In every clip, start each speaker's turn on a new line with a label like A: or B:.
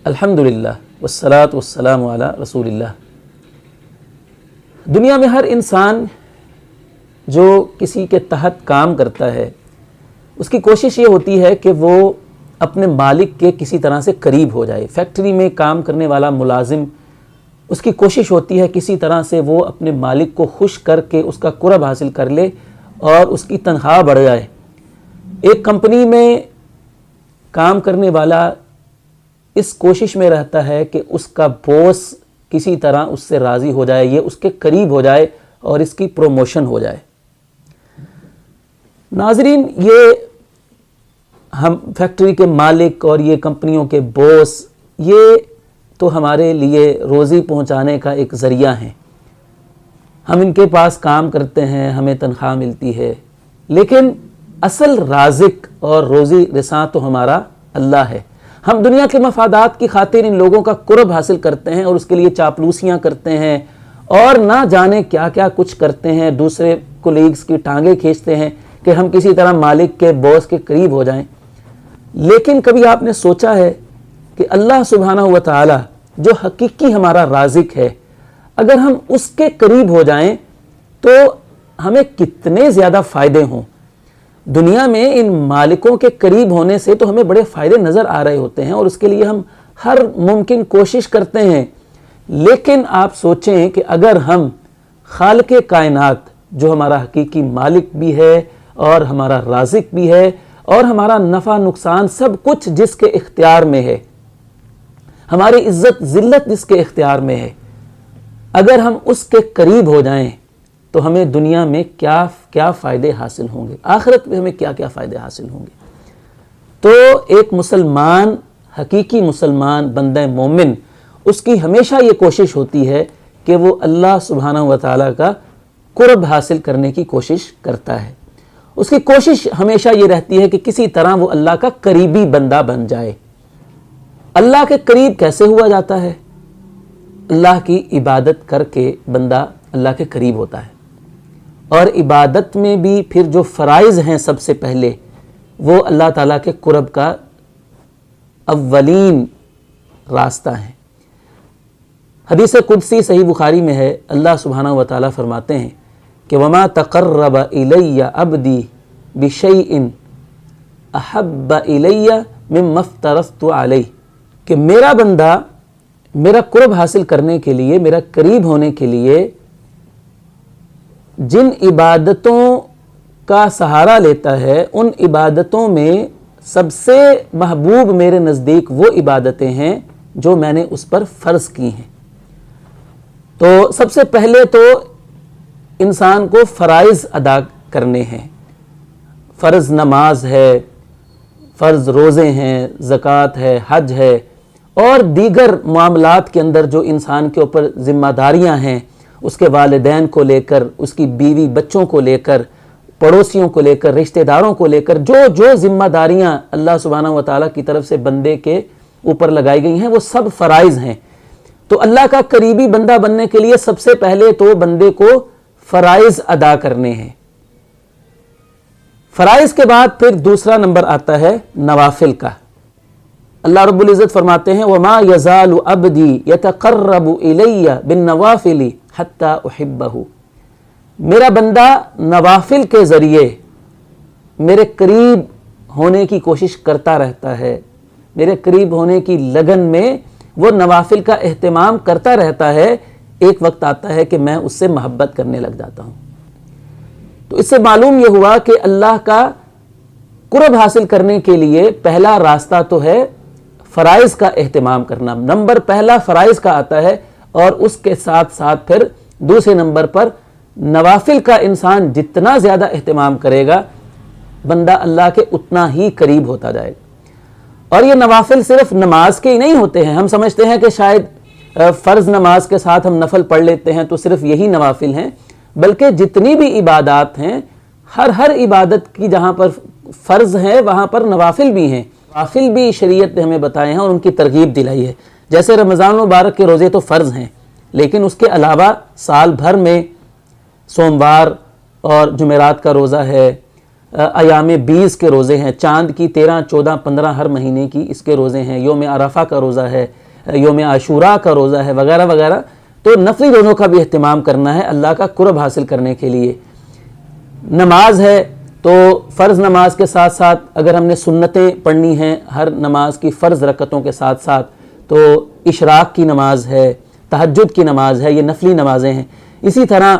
A: الحمدللہ والصلاة والسلام علی رسول اللہ۔ دنیا میں ہر انسان جو کسی کے تحت کام کرتا ہے اس کی کوشش یہ ہوتی ہے کہ وہ اپنے مالک کے کسی طرح سے قریب ہو جائے۔ فیکٹری میں کام کرنے والا ملازم، اس کی کوشش ہوتی ہے کسی طرح سے وہ اپنے مالک کو خوش کر کے اس کا قرب حاصل کر لے اور اس کی تنخواہ بڑھ جائے۔ ایک کمپنی میں کام کرنے والا اس کوشش میں رہتا ہے کہ اس کا باس کسی طرح اس سے راضی ہو جائے، یہ اس کے قریب ہو جائے اور اس کی پروموشن ہو جائے۔ ناظرین، یہ ہم فیکٹری کے مالک اور یہ کمپنیوں کے باس، یہ تو ہمارے لیے روزی پہنچانے کا ایک ذریعہ ہیں۔ ہم ان کے پاس کام کرتے ہیں، ہمیں تنخواہ ملتی ہے، لیکن اصل رازق اور روزی رساں تو ہمارا اللہ ہے۔ ہم دنیا کے مفادات کی خاطر ان لوگوں کا قرب حاصل کرتے ہیں اور اس کے لیے چاپلوسیاں کرتے ہیں اور نہ جانے کیا کیا کچھ کرتے ہیں، دوسرے کولیگز کی ٹانگیں کھینچتے ہیں کہ ہم کسی طرح مالک کے باس کے قریب ہو جائیں۔ لیکن کبھی آپ نے سوچا ہے کہ اللہ سبحانہ و تعالی جو حقیقی ہمارا رازق ہے، اگر ہم اس کے قریب ہو جائیں تو ہمیں کتنے زیادہ فائدے ہوں۔ دنیا میں ان مالکوں کے قریب ہونے سے تو ہمیں بڑے فائدے نظر آ رہے ہوتے ہیں اور اس کے لیے ہم ہر ممکن کوشش کرتے ہیں، لیکن آپ سوچیں کہ اگر ہم خالق کائنات جو ہمارا حقیقی مالک بھی ہے اور ہمارا رازق بھی ہے اور ہمارا نفع نقصان سب کچھ جس کے اختیار میں ہے، ہماری عزت ذلت جس کے اختیار میں ہے، اگر ہم اس کے قریب ہو جائیں تو ہمیں دنیا میں کیا کیا فائدے حاصل ہوں گے، آخرت میں ہمیں کیا کیا فائدے حاصل ہوں گے۔ تو ایک مسلمان، حقیقی مسلمان، بندہ مومن، اس کی ہمیشہ یہ کوشش ہوتی ہے کہ وہ اللہ سبحانہ و تعالیٰ کا قرب حاصل کرنے کی کوشش کرتا ہے۔ اس کی کوشش ہمیشہ یہ رہتی ہے کہ کسی طرح وہ اللہ کا قریبی بندہ بن جائے۔ اللہ کے قریب کیسے ہوا جاتا ہے؟ اللہ کی عبادت کر کے بندہ اللہ کے قریب ہوتا ہے، اور عبادت میں بھی پھر جو فرائض ہیں سب سے پہلے وہ اللہ تعالیٰ کے قرب کا اولین راستہ ہیں۔ حدیث قدسی صحیح بخاری میں ہے، اللہ سبحانہ و تعالیٰ فرماتے ہیں کہ وَمَا تَقَرَّبَ إِلَيَّ عَبْدِي بِشَيْءٍ أَحَبَّ إِلَيَّ مِمَّا افْتَرَضْتُ عَلَيْهِ، کہ میرا بندہ میرا قرب حاصل کرنے کے لیے، میرا قریب ہونے کے لیے جن عبادتوں کا سہارا لیتا ہے، ان عبادتوں میں سب سے محبوب میرے نزدیک وہ عبادتیں ہیں جو میں نے اس پر فرض کی ہیں۔ تو سب سے پہلے تو انسان کو فرائض ادا کرنے ہیں۔ فرض نماز ہے، فرض روزے ہیں، زکوٰۃ ہے، حج ہے، اور دیگر معاملات کے اندر جو انسان کے اوپر ذمہ داریاں ہیں، اس کے والدین کو لے کر، اس کی بیوی بچوں کو لے کر، پڑوسیوں کو لے کر، رشتہ داروں کو لے کر، جو ذمہ داریاں اللہ سبحانہ و تعالیٰ کی طرف سے بندے کے اوپر لگائی گئی ہیں وہ سب فرائض ہیں۔ تو اللہ کا قریبی بندہ بننے کے لیے سب سے پہلے تو بندے کو فرائض ادا کرنے ہیں۔ فرائض کے بعد پھر دوسرا نمبر آتا ہے نوافل کا۔ اللہ رب العزت فرماتے ہیں وَمَا يَزَالُ عَبْدِي يَتَقَرَّبُ إِلَيَّ بِالنَّوَافِلِ حَتَّى أُحِبَّهُ، میرا بندہ نوافل کے ذریعے میرے قریب ہونے کی کوشش کرتا رہتا ہے، میرے قریب ہونے کی لگن میں وہ نوافل کا اہتمام کرتا رہتا ہے۔ ایک وقت آتا ہے کہ میں اس سے محبت کرنے لگ جاتا ہوں۔ تو اس سے معلوم یہ ہوا کہ اللہ کا قرب حاصل کرنے کے لیے پہلا راستہ تو ہے فرائض کا اہتمام کرنا۔ نمبر پہلا فرائض کا آتا ہے، اور اس کے ساتھ ساتھ پھر دوسرے نمبر پر نوافل کا انسان جتنا زیادہ اہتمام کرے گا بندہ اللہ کے اتنا ہی قریب ہوتا جائے گا۔ اور یہ نوافل صرف نماز کے ہی نہیں ہوتے ہیں۔ ہم سمجھتے ہیں کہ شاید فرض نماز کے ساتھ ہم نفل پڑھ لیتے ہیں تو صرف یہی نوافل ہیں، بلکہ جتنی بھی عبادات ہیں، ہر عبادت کی جہاں پر فرض ہے وہاں پر نوافل بھی ہیں۔ نوافل بھی شریعت نے ہمیں بتائے ہیں اور ان کی ترغیب دلائی ہے۔ جیسے رمضان المبارک کے روزے تو فرض ہیں، لیکن اس کے علاوہ سال بھر میں سوموار اور جمعرات کا روزہ ہے، ایام 20 کے روزے ہیں، چاند کی 13، 14، 15 ہر مہینے کی اس کے روزے ہیں، یوم عرفہ کا روزہ ہے، یوم عاشوراء کا روزہ ہے، وغیرہ وغیرہ۔ تو نفلی روزوں کا بھی اہتمام کرنا ہے اللہ کا قرب حاصل کرنے کے لیے۔ نماز ہے تو فرض نماز کے ساتھ ساتھ اگر ہم نے سنتیں پڑھنی ہیں ہر نماز کی فرض رکعتوں کے ساتھ ساتھ، تو اشراق کی نماز ہے، تہجد کی نماز ہے، یہ نفلی نمازیں ہیں۔ اسی طرح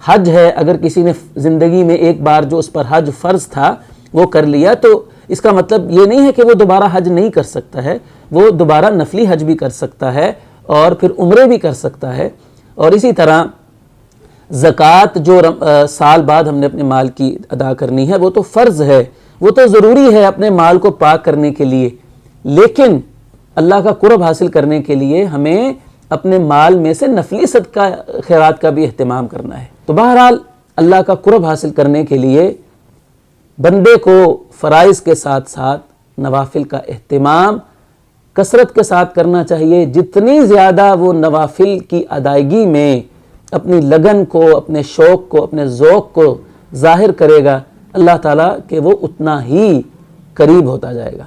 A: حج ہے، اگر کسی نے زندگی میں ایک بار جو اس پر حج فرض تھا وہ کر لیا تو اس کا مطلب یہ نہیں ہے کہ وہ دوبارہ حج نہیں کر سکتا ہے، وہ دوبارہ نفلی حج بھی کر سکتا ہے اور پھر عمرے بھی کر سکتا ہے۔ اور اسی طرح زکوٰۃ جو سال بعد ہم نے اپنے مال کی ادا کرنی ہے وہ تو فرض ہے، وہ تو ضروری ہے اپنے مال کو پاک کرنے کے لیے، لیکن اللہ کا قرب حاصل کرنے کے لیے ہمیں اپنے مال میں سے نفلی صدقہ خیرات کا بھی اہتمام کرنا ہے۔ تو بہرحال اللہ کا قرب حاصل کرنے کے لیے بندے کو فرائض کے ساتھ ساتھ نوافل کا اہتمام کثرت کے ساتھ کرنا چاہیے۔ جتنی زیادہ وہ نوافل کی ادائیگی میں اپنی لگن کو، اپنے شوق کو، اپنے ذوق کو ظاہر کرے گا، اللہ تعالیٰ کہ وہ اتنا ہی قریب ہوتا جائے گا۔